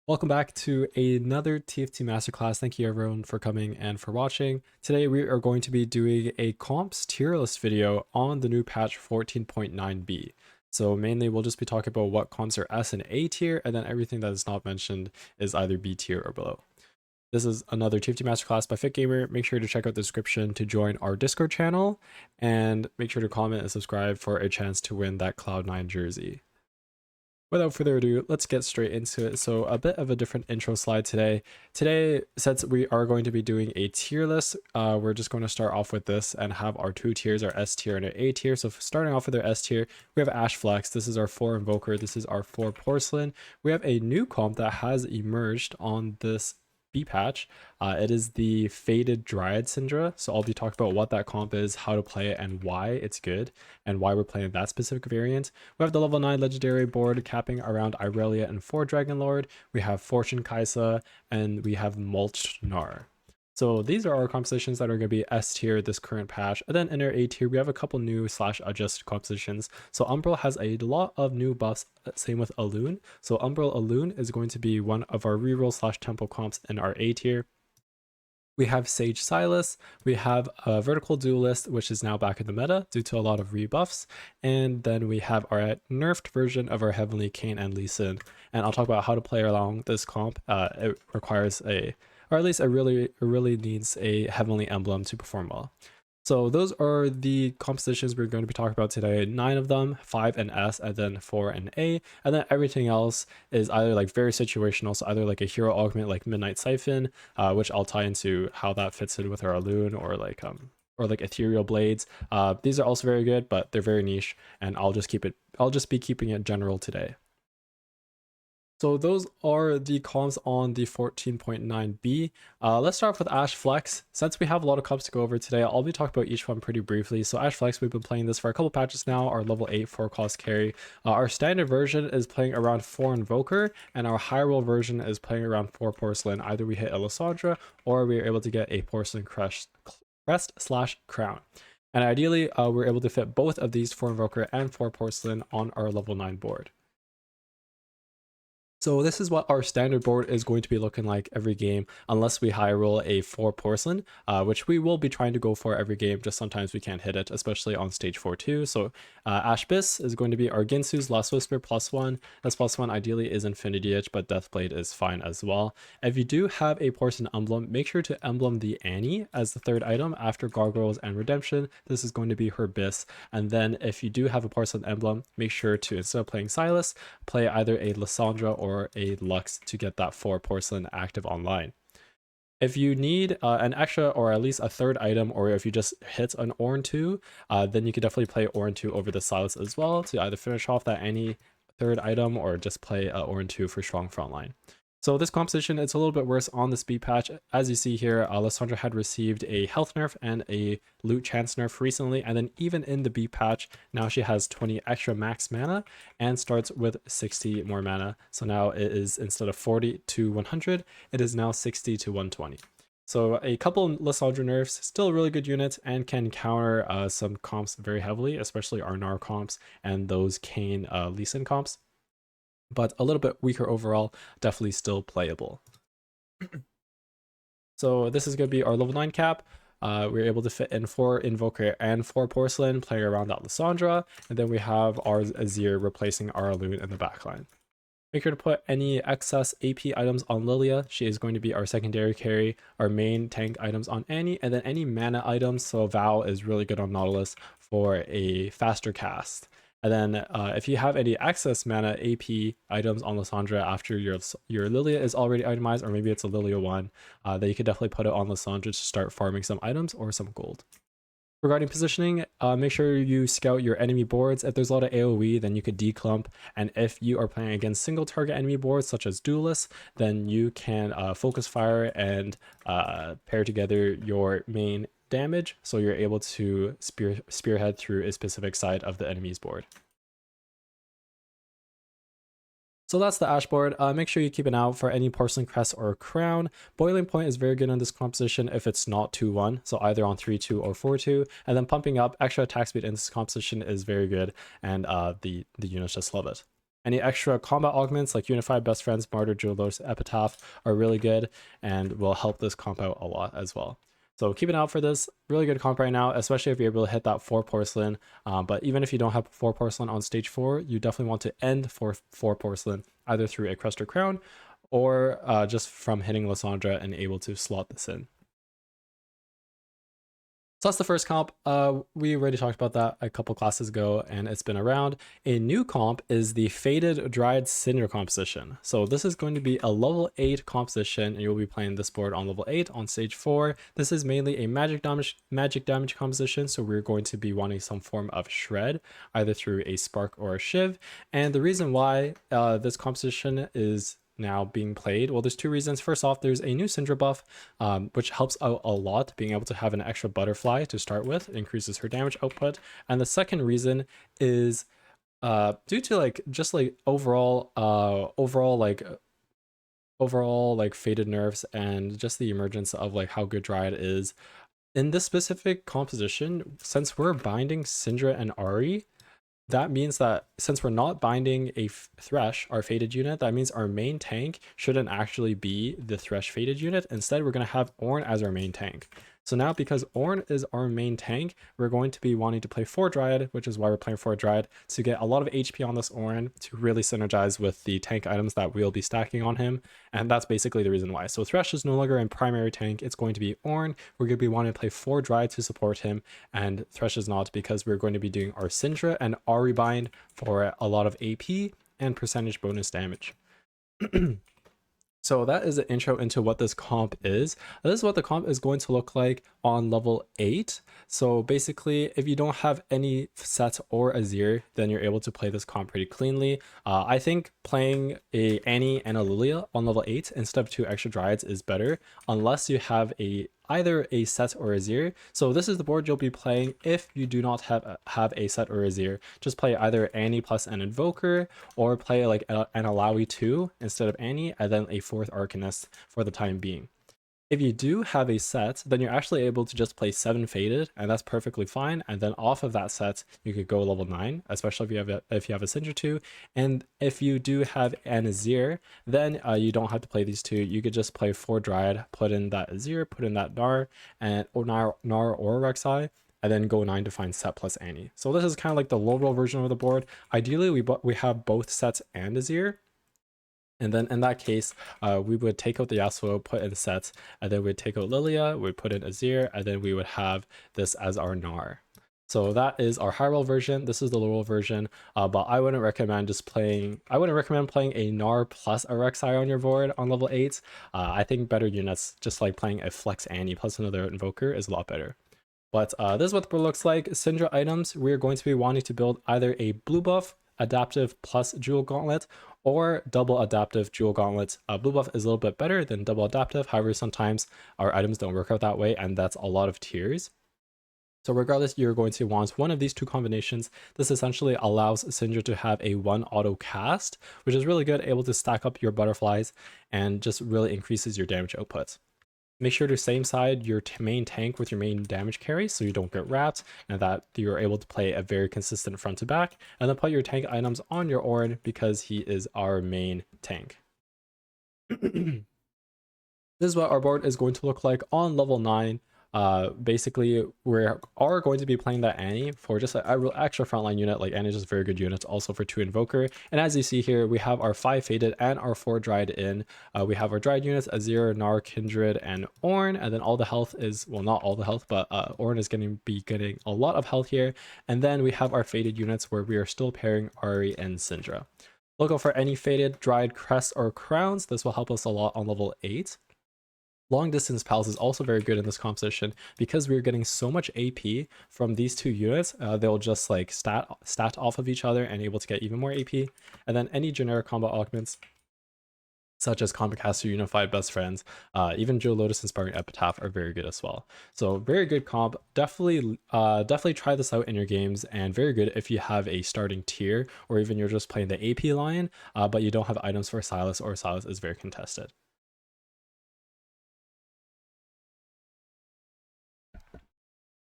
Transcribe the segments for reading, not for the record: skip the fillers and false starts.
Welcome back to another TFT Masterclass. Thank you everyone for coming and for watching. Today we are going to be doing a comps tier list video on the new patch 14.9b. So mainly we'll just be talking about what comps are S and A tier, and then everything that is not mentioned is either B tier or below. This is another TFT Masterclass by Fit Gamer. Make sure to check out the description to join our Discord channel, and make sure to comment and subscribe for a chance to win that Cloud9 jersey. Without further ado, let's get straight into it. So a bit of a different intro slide today. Today, since we are going to be doing a tier list, we're just going to start off with this and have our two tiers, our S tier and our A tier. So starting off with our S tier, we have Ashe Flex. This is our 4 Invoker. This is our 4 Porcelain. We have a new comp that has emerged on this B patch. It is the Faded Dryad Syndra. So I'll be talking about what that comp is, how to play it, and why it's good, and why we're playing that specific variant. We have the level 9 legendary board capping around Ireila and 4 Dragonlord. We have Fortune Kai'sa, and we have Mulched Gnar. So these are our compositions that are going to be S tier this current patch. And then in our A tier, we have a couple new / adjusted compositions. So Umbral has a lot of new buffs, same with Alune. So Umbral Alune is going to be one of our reroll / tempo comps in our A tier. We have Sage Sylas, we have a Vertical Duelist, which is now back in the meta due to a lot of rebuffs, and then we have our nerfed version of our Heavenly Kayn and Lee. And I'll talk about how to play along this comp. It requires or at least it really needs a Heavenly Emblem to perform well. So those are the compositions we're going to be talking about today. 9 of them, 5 in S, and then 4 in A. And then everything else is either like very situational, so either like a hero augment like Midnight Siphon, which I'll tie into how that fits in with our Alune, or like Ethereal Blades. These are also very good, but they're very niche, and I'll just be keeping it general today. So those are the comps on the 14.9b. Let's start with Ashe Flex. Since we have a lot of comps to go over today, I'll be talking about each one pretty briefly. So Ashe Flex, we've been playing this for a couple patches now. Our level 8 4-cost carry. Our standard version is playing around 4 Invoker, and our high roll version is playing around 4 Porcelain. Either we hit a Lysandra, or we are able to get a Porcelain crest / crown. And ideally, we're able to fit both of these 4 Invoker and 4 Porcelain on our level 9 board. So this is what our standard board is going to be looking like every game, unless we high roll a 4 Porcelain, which we will be trying to go for every game, just sometimes we can't hit it, especially on stage 4 too. So Ashe BIS is going to be our Ginsu's Last Whisper +1. This +1 ideally is Infinity Itch, but Deathblade is fine as well. If you do have a Porcelain emblem, make sure to emblem the Annie as the 3rd item after Gargoyles and Redemption. This is going to be her BIS. And then if you do have a Porcelain emblem, make sure to, instead of playing Sylas, play either a Lysandra or a Lux to get that 4 Porcelain active online. If you need an extra or at least a 3rd item, or if you just hit an Ornn 2, then you could definitely play Ornn 2 over the Sylas as well to either finish off that any 3rd item or just play Ornn 2 for strong frontline. So this composition, it's a little bit worse on the speed patch. As you see here, Lysandra had received a health nerf and a loot chance nerf recently, and then even in the B patch, now she has 20 extra max mana and starts with 60 more mana. So now it is, instead of 40 to 100, it is now 60 to 120. So a couple Lysandra nerfs, still a really good unit, and can counter some comps very heavily, especially our Gnar comps and those Kayn Lee Sin comps. But a little bit weaker overall, definitely still playable. So this is going to be our level 9 cap. We're able to fit in 4 Invoker and 4 Porcelain, playing around that Lysandra, and then we have our Azir replacing our Alune in the backline. Make sure to put any excess AP items on Lilia. She is going to be our secondary carry, our main tank items on Annie, and then any mana items. So Val is really good on Nautilus for a faster cast. And then if you have any excess mana AP items on Lysandra after your Lilia is already itemized, or maybe it's a Lilia 1, then you could definitely put it on Lysandra to start farming some items or some gold. Regarding positioning, make sure you scout your enemy boards. If there's a lot of AoE, then you could declump. And if you are playing against single target enemy boards, such as Duelists, then you can focus fire and pair together your main damage, so you're able to spearhead through a specific side of the enemy's board. So that's the Ashe board. Make sure you keep an eye out for any Porcelain Crest or Crown. Boiling Point is very good on this composition if it's not 2-1, so either on 3-2 or 4-2. And then pumping up extra attack speed in this composition is very good, and the units just love it. Any extra combat augments like Unified Best Friends, Martyr, Jewel Lotus, Epitaph are really good and will help this comp out a lot as well. So keep an eye out for this. Really good comp right now, especially if you're able to hit that 4 Porcelain. But even if you don't have 4 Porcelain on stage 4, you definitely want to end 4 Porcelain either through a Crest or Crown or just from hitting Lysandra and able to slot this in. So that's the first comp. We already talked about that a couple classes ago and it's been around. A new comp is the Faded Dryad Syndra composition. So this is going to be a level 8 composition and you'll be playing this board on level 8 on stage 4. This is mainly a magic damage composition, so we're going to be wanting some form of shred, either through a spark or a shiv. And the reason why this composition is now being played, well, there's two reasons. First off, there's a new Syndra buff, which helps out a lot, being able to have an extra butterfly to start with. It increases her damage output. And the second reason is due to like just like overall faded nerfs and just the emergence of like how good Dryad is in this specific composition. Since we're binding Syndra and Ahri, that means that since we're not binding a Thresh, our faded unit, that means our main tank shouldn't actually be the Thresh faded unit. Instead, we're going to have Ornn as our main tank. So now, because Ornn is our main tank, we're going to be wanting to play 4 Dryad, which is why we're playing 4 Dryad, to get a lot of HP on this Ornn to really synergize with the tank items that we'll be stacking on him. And that's basically the reason why. So Thresh is no longer in primary tank. It's going to be Ornn. We're going to be wanting to play 4 Dryad to support him, and Thresh is not, because we're going to be doing our Syndra and Ahri bind for a lot of AP and percentage bonus damage. So that is an intro into what this comp is. This is what the comp is going to look like on level 8. So basically, if you don't have any Set or Azir, then you're able to play this comp pretty cleanly. I think playing a Annie and a Lilia on level 8 instead of 2 extra Dryads is better, unless you have either a Set or Azir. So this is the board you'll be playing if you do not have a Set or Azir. Just play either Annie plus an Invoker, or play like an Alawi 2 instead of Annie, and then a 4th Arcanist for the time being. If you do have a set, then you're actually able to just play 7 Faded, and that's perfectly fine. And then off of that set, you could go level 9, especially if you have a Syndra 2. And if you do have an Azir, then you don't have to play these 2. You could just play 4 Dryad, put in that Azir, put in that Nar, or Rek'Sai, and then go 9 to find Set plus Annie. So this is kind of like the low roll version of the board. Ideally, we have both Sets and Azir. And then in that case, we would take out the Yasuo, put in Set, and then we'd take out Lilia, we'd put in Azir, and then we would have this as our Nar. So that is our high roll version. This is the low roll version, but I wouldn't recommend playing a Nar plus a Rek'Sai on your board on level 8. I think better units, just like playing a Flex Annie plus another Invoker, is a lot better. But this is what the board looks like. Syndra items, we're going to be wanting to build either a blue buff, adaptive plus Jewel Gauntlet, or double adaptive Jewel Gauntlet. Blue buff is a little bit better than double adaptive. However, sometimes our items don't work out that way, and that's a lot of tiers. So regardless, you're going to want one of these 2 combinations. This essentially allows Syndra to have a 1 auto cast, which is really good, able to stack up your butterflies and just really increases your damage output. Make sure to same side your main tank with your main damage carry so you don't get wrapped, and that you're able to play a very consistent front to back. And then put your tank items on your Ornn because he is our main tank. This is what our board is going to look like on level 9. Basically, we are going to be playing that Annie for just a real extra frontline unit. Like Annie is just very good units, also for 2 Invoker. And as you see here, we have our 5 Faded and our 4 Dryad in. We have our Dryad units, Azir, Nar, Kindred, and Ornn. And then all the health is, well, not all the health, but Ornn is going to be getting a lot of health here. And then we have our Faded units where we are still pairing Ahri and Syndra. Look out for any Faded, Dryad, Crests, or Crowns. This will help us a lot on level 8. Long Distance Pals is also very good in this composition because we're getting so much AP from these 2 units. They'll just like stat off of each other and able to get even more AP. And then any generic combo augments, such as Combocaster, Unified Best Friends, even Jewel Lotus and Sparring Epitaph are very good as well. So very good comp. Definitely try this out in your games, and very good if you have a starting tier or even you're just playing the AP line, but you don't have items for Sylas, or Sylas is very contested.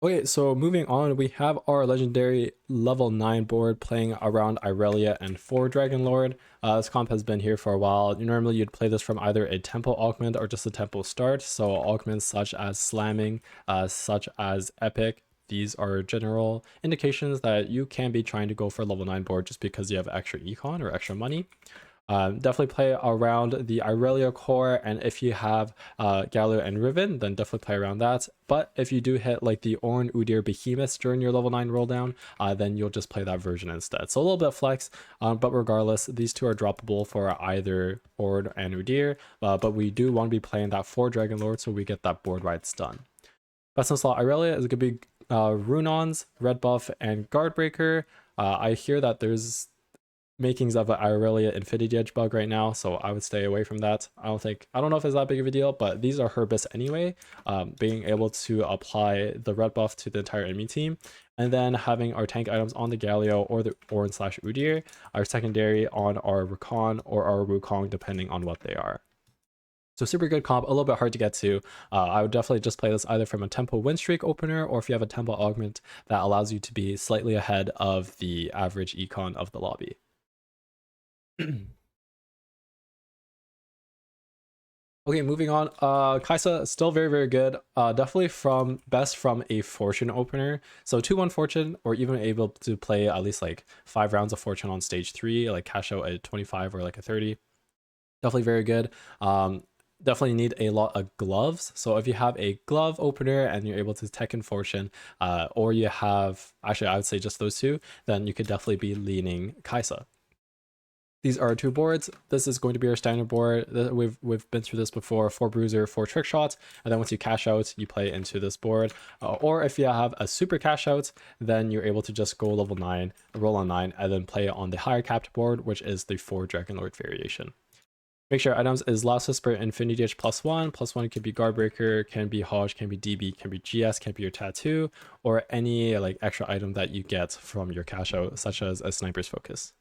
Okay, so moving on, we have our legendary level 9 board playing around Ireila and 4 Dragonlord. This comp has been here for a while. Normally you'd play this from either a tempo augment or just a tempo start. So augments such as slamming, such as epic. These are general indications that you can be trying to go for a level 9 board just because you have extra econ or extra money. Definitely play around the Irelia core, and if you have Galu and Riven, then definitely play around that. But if you do hit like the Ornn, Udyr, Behemoths during your level 9 roll down, then you'll just play that version instead. So a little bit flex, but regardless, these two are droppable for either Ornn and Udyr, but we do want to be playing that for Dragonlord so we get that board rights done. Best in slot Irelia is going to be Runons, Red Buff, and Guardbreaker. I hear that there's makings of an Irelia Infinity Edge bug right now, so I would stay away from that. I don't know if it's that big of a deal, but these are Herbis anyway. Being able to apply the red buff to the entire enemy team, and then having our tank items on the Galio or the Ornn/Udyr, our secondary on our Rakan or our Wukong, depending on what they are. So super good comp, a little bit hard to get to. I would definitely just play this either from a tempo win streak opener, or if you have a tempo augment that allows you to be slightly ahead of the average econ of the lobby. Okay, moving on. Kai'Sa still very, very good. Definitely best from a fortune opener. So 2-1 fortune, or even able to play at least like 5 rounds of fortune on stage 3, like cash out a 25 or like a 30. Definitely very good. Definitely need a lot of gloves. So if you have a glove opener and you're able to tech in fortune, or you have, actually I would say just those two, then you could definitely be leaning Kai'Sa. These are 2 boards. This is going to be our standard board. We've been through this before: 4 bruiser, 4 trick shots, and then once you cash out, you play into this board. Or if you have a super cash out, then you're able to just go level 9, roll on 9, and then play on the higher capped board, which is the 4 Dragonlord variation. Make sure items is Last Whisper, Infinity Edge +1. +1 can be Guardbreaker, can be Hodge, can be DB, can be GS, can be your tattoo, or any like extra item that you get from your cash out, such as a Sniper's Focus.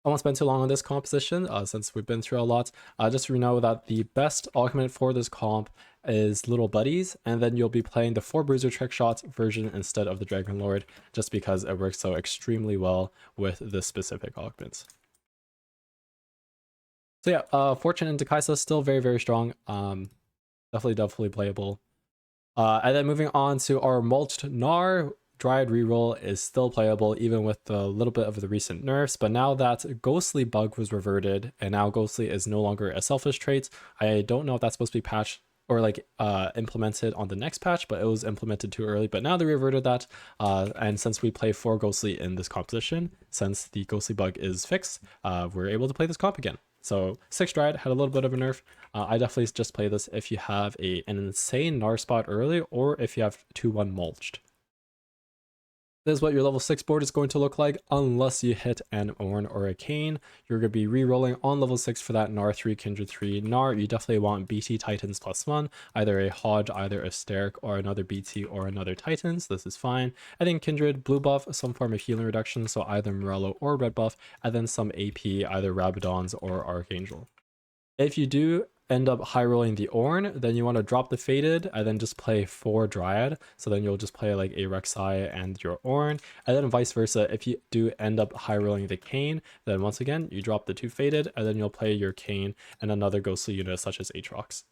I won't spend too long on this composition since we've been through a lot. Just so you know that the best augment for this comp is Little Buddies, and then you'll be playing the 4 Bruiser Trickshot version instead of the Dragonlord, just because it works so extremely well with this specific augment. So yeah, Fortune into Kai'Sa is still very, very strong. Definitely playable. And then moving on to our mulched Gnar. Dryad reroll is still playable even with a little bit of the recent nerfs, but now that Ghostly bug was reverted and now Ghostly is no longer a selfish trait, I don't know if that's supposed to be patched or like implemented on the next patch, but it was implemented too early. But now they reverted that, and since we play 4 Ghostly in this composition, since the Ghostly bug is fixed, we're able to play this comp again. So 6 Dryad had a little bit of a nerf. I definitely just play this if you have an insane Gnar spot early, or if you have 2-1 mulched. This is what your level 6 board is going to look like, unless you hit an Ornn or a Kayn. You're going to be re-rolling on level 6 for that Gnar 3, Kindred 3. Gnar, you definitely want BT Titans +1, either a Hodge, either a Sterk, or another BT or another Titans. This is fine. And then Kindred, blue buff, some form of healing reduction, so either Morello or red buff, and then some AP, either Rabadons or Archangel. If you do end up high rolling the Ornn, then you want to drop the Faded and then just play 4 Dryad. So then you'll just play like a Rek'Sai and your Ornn. And then vice versa, if you do end up high rolling the Kayn, then once again, you drop the 2 Faded and then you'll play your Kayn and another ghostly unit such as Aatrox.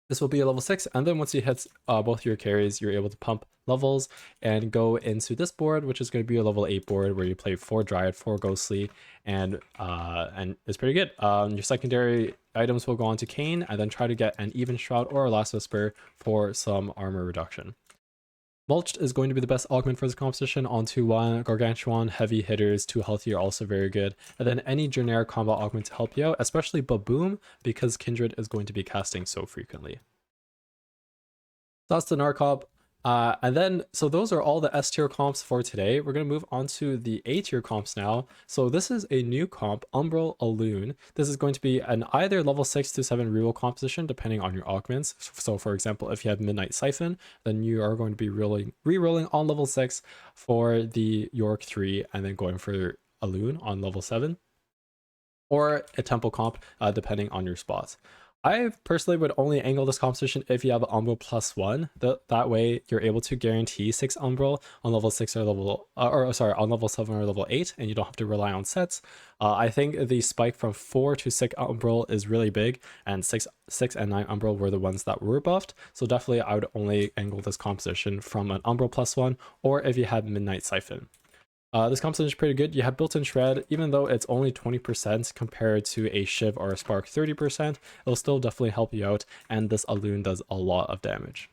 This will be a level 6, and then once you hit both your carries, you're able to pump levels and go into this board, which is going to be a level 8 board where you play 4 Dryad, 4 Ghostly, and it's pretty good. Your secondary items will go on to Kayn, and then try to get an Even Shroud or a Last Whisper for some armor reduction. Mulched is going to be the best augment for this composition on 2-1. Gargantuan, heavy hitters, 2 healthy are also very good. And then any generic combat augment to help you out, especially Baboom, because Kindred is going to be casting so frequently. That's the Gnar comp. And then, so those are all the S tier comps for today. We're going to move on to the A tier comps now. So this is a new comp, Umbral Alune. This is going to be an either level 6 to 7 reroll composition, depending on your augments. So for example, if you have Midnight Siphon, then you are going to be re-rolling on level 6 for the York 3, and then going for Alune on level 7. Or a temple comp, depending on your spots. I personally would only angle this composition if you have Umbral +1. That way you're able to guarantee 6 Umbral on level 6 or level, on level 7 or level 8, and you don't have to rely on sets. I think the spike from 4 to 6 Umbral is really big, and 6 and 9 Umbral were the ones that were buffed. So definitely I would only angle this composition from an Umbral +1, or if you had Midnight Siphon. This composition is pretty good. You have built-in shred, even though it's only 20% compared to a Shiv or a Spark 30%, it'll still definitely help you out, and this Alune does a lot of damage.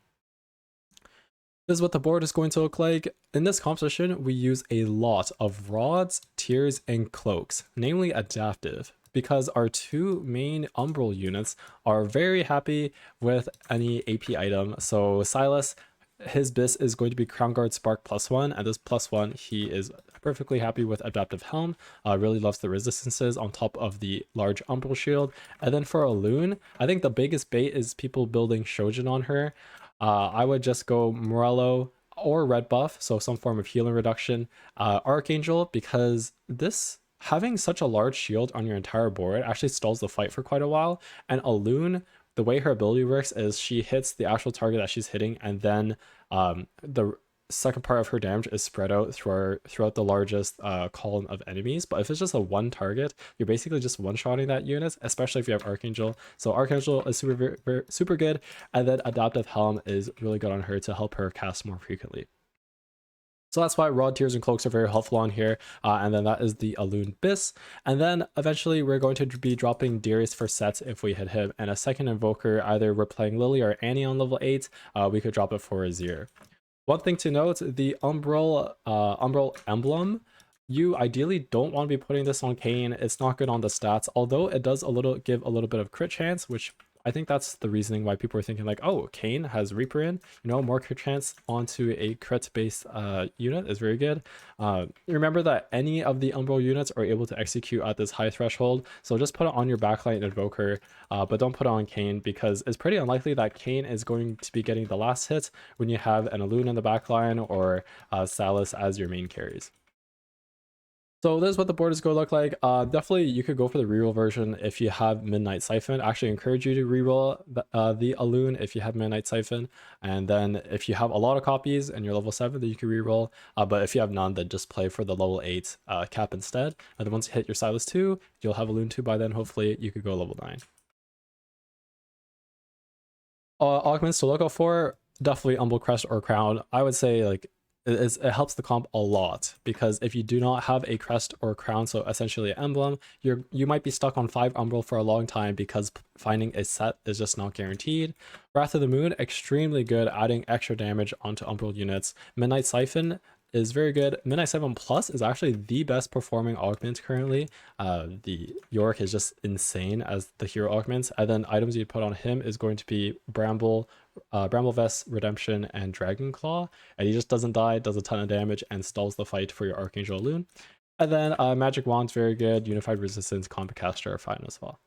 This is what the board is going to look like. In this composition, we use a lot of rods, tears, and cloaks, namely adaptive, because our two main Umbral units are very happy with any AP item. So Sylas, his BIS is going to be Crown Guard Spark +1, and this +1 he is perfectly happy with Adaptive Helm. Really loves the resistances on top of the large Umbral shield. And then for Alune, I think the biggest bait is people building Shojin on her. I would just go Morello or red buff, so some form of healing reduction. Archangel, because this having such a large shield on your entire board actually stalls the fight for quite a while. And Alune, the way her ability works is she hits the actual target that she's hitting, and then the second part of her damage is spread out throughout the largest column of enemies. But if it's just a one target, you're basically just one-shotting that unit, especially if you have Archangel. So Archangel is super good, and then Adaptive Helm is really good on her to help her cast more frequently. So that's why Rod, Tears, and Cloaks are very helpful on here. And then that is the Alune BIS. And then eventually we're going to be dropping Darius for sets if we hit him. And a second Invoker, either we're playing Lily or Annie on level 8, we could drop it for a Azir. One thing to note, the Umbral emblem, you ideally don't want to be putting this on Kayn. It's not good on the stats, although it does give a little bit of crit chance, which I think that's the reasoning why people are thinking like, oh, Kayn has Reaper in, more crit chance onto a crit-based unit is very good. Remember that any of the Umbral units are able to execute at this high threshold, so just put it on your backline Invoker, but don't put it on Kayn, because it's pretty unlikely that Kayn is going to be getting the last hit when you have an Alune in the backline or Sylas as your main carries. So this is what the board is going to look like. Definitely you could go for the reroll version if you have Midnight Siphon. I actually encourage you to reroll the Alune if you have Midnight Siphon. And then if you have a lot of copies and you're level 7, then you can reroll. But if you have none, then just play for the level 8 cap instead. And then once you hit your Sylas 2, you'll have Alune 2 by then. Hopefully you could go level 9. Augments to look out for, definitely Umbral Crest or Crown. I would say like it helps the comp a lot, because if you do not have a crest or crown, so essentially an emblem, you might be stuck on 5 Umbral for a long time because finding a set is just not guaranteed. Wrath of the Moon, extremely good, adding extra damage onto Umbral units. Midnight Siphon is very good. Midnight Siphon Plus is actually the best performing augment currently. The Yorick is just insane as the hero augments, and then items you put on him is going to be Bramble Vest, Redemption, and Dragon Claw, and he just doesn't die, does a ton of damage, and stalls the fight for your Archangel Alune. And then Magic Wand's very good, Unified Resistance, Complicaster are fine as well.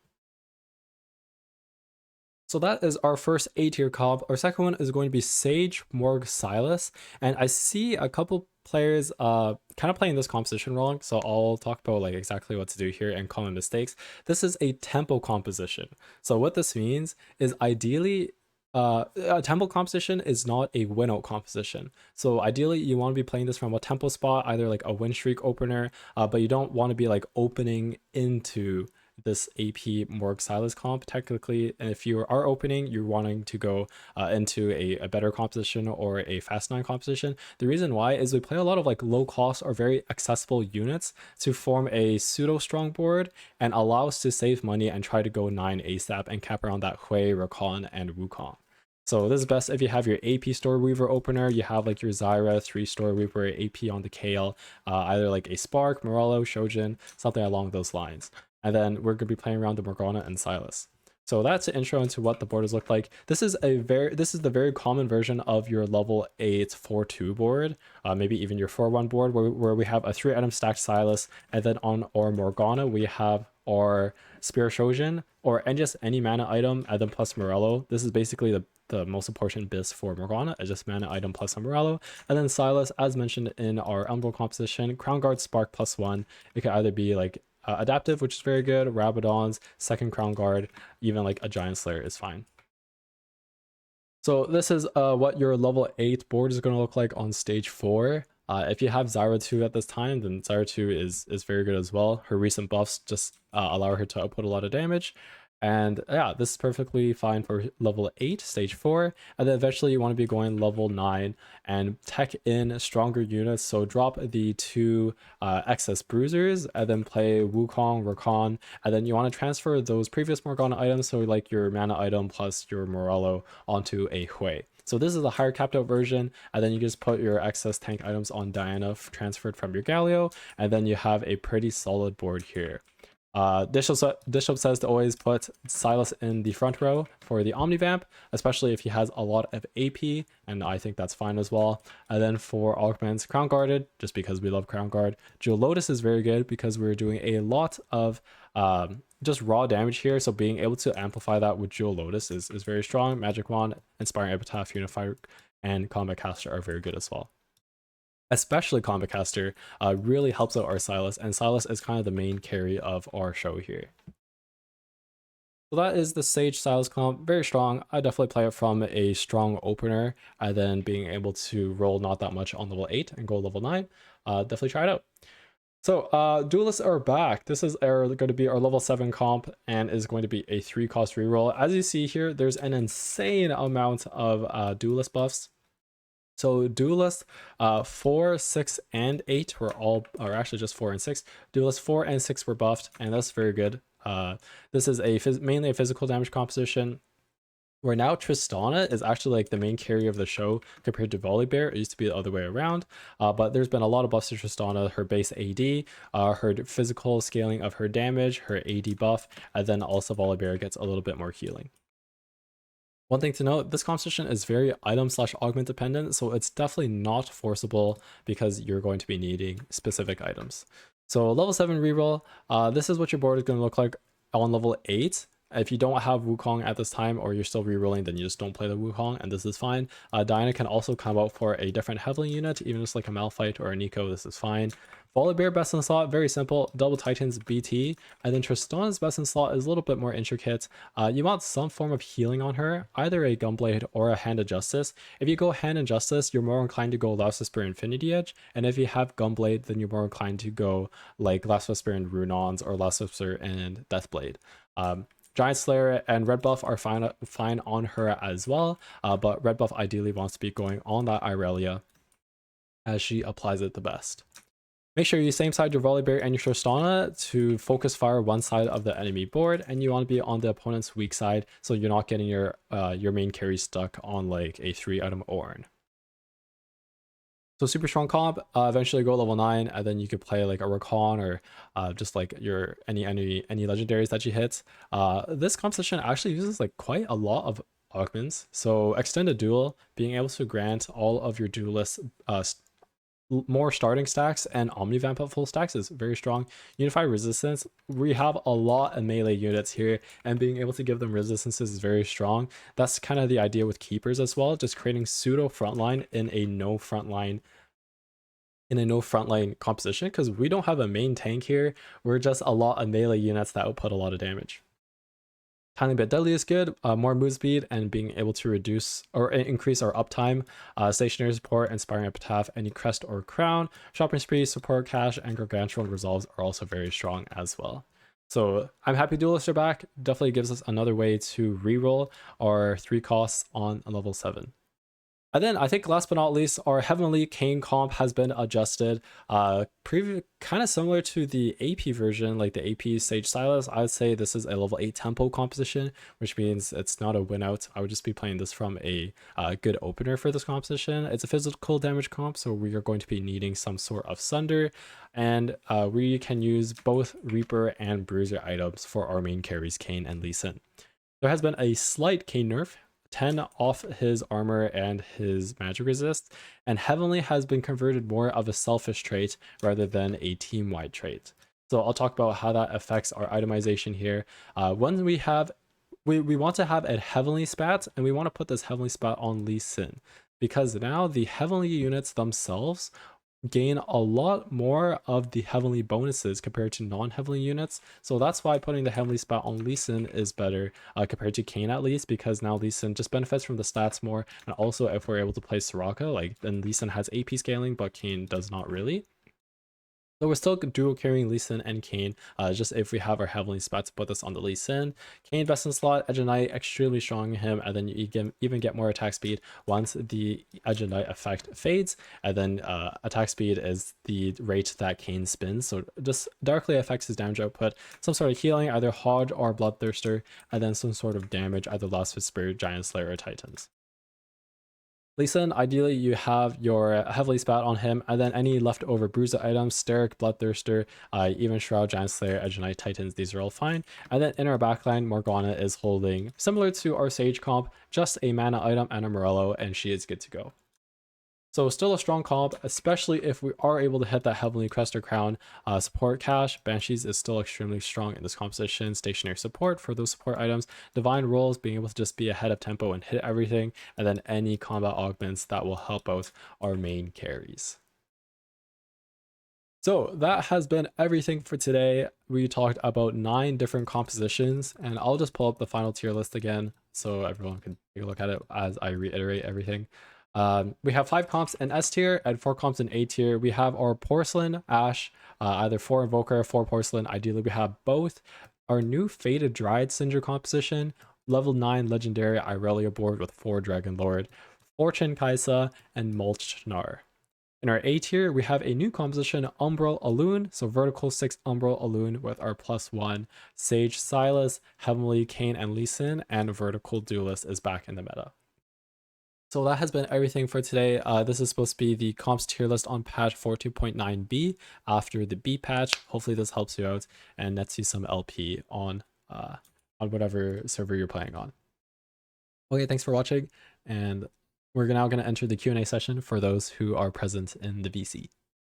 So that is our first A-tier comp. Our second one is going to be Sage, Morg, Sylas, and I see a couple players kind of playing this composition wrong, so I'll talk about like exactly what to do here and common mistakes. This is a tempo composition. So what this means is ideally a tempo composition is not a win-out composition. So ideally you want to be playing this from a tempo spot, either like a win streak opener, but you don't want to be like opening into this AP Morg Sylas comp technically. And if you are opening, you're wanting to go into a better composition or a fast 9 composition. The reason why is we play a lot of like low cost or very accessible units to form a pseudo strong board and allow us to save money and try to go 9 ASAP and cap around that Hui, Rakan, and Wukong. So this is best if you have your AP Store Weaver opener, you have like your Zyra 3 Store Weaver AP on the KL, either like a Spark, Morello, Shojin, something along those lines. And then we're going to be playing around the Morgana and Sylas. So that's the intro into what the board look like. This is the very common version of your level 8 4-2 board, maybe even your 4-1 board, where we have a 3-item stacked Sylas, and then on our Morgana we have our Spear Shojin, and just any mana item, and then plus Morello. This is basically the most important BIS for Morgana, is just mana item plus a Morello. And then Sylas, as mentioned in our Umbral composition, Crown Guard Spark +1. It could either be like adaptive, which is very good. Rabadon's second Crown Guard, even like a Giant Slayer is fine. So this is what your level 8 board is going to look like on stage 4. If you have Zyra 2 at this time, then Zyra 2 is very good as well. Her recent buffs just allow her to output a lot of damage. And yeah, this is perfectly fine for level 8, stage 4. And then eventually you want to be going level 9 and tech in stronger units. So drop the 2 excess bruisers and then play Wukong, Rakan. And then you want to transfer those previous Morgana items, so like your mana item plus your Morello, onto a Hui. So this is a higher capped out version, and then you just put your excess tank items on Diana transferred from your Galio, and then you have a pretty solid board here. Dishop says to always put Sylas in the front row for the Omnivamp, especially if he has a lot of AP, and I think that's fine as well. And then for Augments, Crown Guarded, just because we love Crown Guard. Jewel Lotus is very good because we're doing a lot of just raw damage here, so being able to amplify that with Jewel Lotus is very strong. Magic Wand, Inspiring Epitaph, Unifier, and Combat Caster are very good as well. Especially Combat Caster really helps out our Sylas, and Sylas is kind of the main carry of our show here. So that is the Sage Sylas comp, very strong. I definitely play it from a strong opener, and then being able to roll not that much on level 8 and go level 9. Definitely try it out. So Duelists are back. This is going to be our level 7 comp and is going to be a 3-cost reroll. As you see here, there's an insane amount of Duelist buffs. So Duelist 4, 6, and 8 are actually just 4 and 6. Duelist 4 and 6 were buffed, and that's very good. This is mainly a physical damage composition. Where now Tristana is actually like the main carry of the show compared to Volibear. It used to be the other way around, but there's been a lot of buffs to Tristana. Her base AD, her physical scaling of her damage, her AD buff, and then also Volibear gets a little bit more healing. One thing to note, this composition is very item/augment dependent, so it's definitely not forceable because you're going to be needing specific items. So level 7 reroll, this is what your board is going to look like on level 8. If you don't have Wukong at this time, or you're still rerolling, then you just don't play the Wukong, and this is fine. Diana can also come out for a different Heavenly unit, even just like a Malphite or a Nico, this is fine. Volibear best in slot, very simple, double Titans BT, and then Tristana's best in slot is a little bit more intricate. You want some form of healing on her, either a Gunblade or a Hand of Justice. If you go Hand of Justice, you're more inclined to go Last Whisper Infinity Edge, and if you have Gunblade, then you're more inclined to go like Last Whisper and Runons or Last Whisper and Deathblade. Giant Slayer and Red Buff are fine on her as well, but Red Buff ideally wants to be going on that Ireila as she applies it the best. Make sure you same side your Volibear and your Tristana to focus fire one side of the enemy board, and you want to be on the opponent's weak side so you're not getting your main carry stuck on like a 3-item Ornn. So super strong comp, eventually go level 9, and then you could play like a Rakan or just like your any legendaries that you hit. This composition actually uses like quite a lot of augments. So extended duel, being able to grant all of your duelists more starting stacks and Omnivamp at full stacks is very strong. Unify resistance, we have a lot of melee units here, and being able to give them resistances is very strong. That's kind of the idea with keepers as well, just creating pseudo frontline in a no frontline composition, because we don't have a main tank here. We're just a lot of melee units that output a lot of damage. Tiny bit deadly is good, more move speed, and being able to reduce or increase our uptime. Stationary support, Inspiring Epitaph, any crest or crown, shopping spree, support cash, and gargantuan resolves are also very strong as well. So I'm happy duelists are back. Definitely gives us another way to reroll our 3 costs on level 7. And then I think last but not least, our Heavenly Kayn comp has been adjusted. Kind of similar to the AP version, like the AP Sage Sylas. I would say this is a level 8 tempo composition, which means it's not a win out. I would just be playing this from a good opener for this composition. It's a physical damage comp, so we are going to be needing some sort of Sunder, and we can use both Reaper and Bruiser items for our main carries, Kayn and Lee Sin. There has been a slight Kayn nerf, 10 off his armor and his magic resist, and Heavenly has been converted more of a selfish trait rather than a team-wide trait. So I'll talk about how that affects our itemization here. When we want to have a Heavenly spat, and we want to put this Heavenly spat on Lee Sin, because now the Heavenly units themselves gain a lot more of the heavenly bonuses compared to non-heavenly units. So that's why putting the heavenly spot on Lee Sin is better compared to Kayn, at least, because now Lee Sin just benefits from the stats more. And also if we're able to play Soraka, like then Lee Sin has AP scaling, but Kayn does not really. So we're still dual carrying Lee Sin and Kayn, just if we have our heavenly spot to put this on the Lee Sin. Kayn best in slot, Edge of Night, extremely strong in him, and then you even get more attack speed once the Edge of Night effect fades, and then attack speed is the rate that Kayn spins, so just directly affects his damage output. Some sort of healing, either Hodge or Bloodthirster, and then some sort of damage, either Last Whisper, Giant Slayer, or Titans. Lee Sin, ideally you have your heavily spat on him, and then any leftover bruiser items, Steric, Bloodthirster, even Shroud, Giant Slayer, Edge Knight, Titans, these are all fine. And then in our backline, Morgana is holding, similar to our Sage comp, just a mana item and a Morello, and she is good to go. So still a strong comp, especially if we are able to hit that Heavenly Crest or Crown. Support Cash, Banshees is still extremely strong in this composition. Stationary support for those support items. Divine Rolls, being able to just be ahead of tempo and hit everything. And then any combat augments that will help out our main carries. So that has been everything for today. We talked about 9 different compositions, and I'll just pull up the final tier list again so everyone can take a look at it as I reiterate everything. We have 5 comps in S tier and 4 comps in A tier. We have our Porcelain, Ashe, either 4 Invoker, 4 Porcelain. Ideally, we have both. Our new Faded Dryad Syndra composition, level 9 Legendary Ireila board with 4 Dragonlord, Fortune Kai'sa, and Mulched Gnar. In our A tier, we have a new composition, Umbral Alune, so vertical 6 Umbral Alune with our +1 Sage Sylas, Heavenly Kayn and Lee Sin, and vertical Duelist is back in the meta. So that has been everything for today. This is supposed to be the comps tier list on patch 14.9b after the B patch. Hopefully this helps you out and nets you some LP on whatever server you're playing on. Okay, thanks for watching, and we're now going to enter the Q&A session for those who are present in the VC.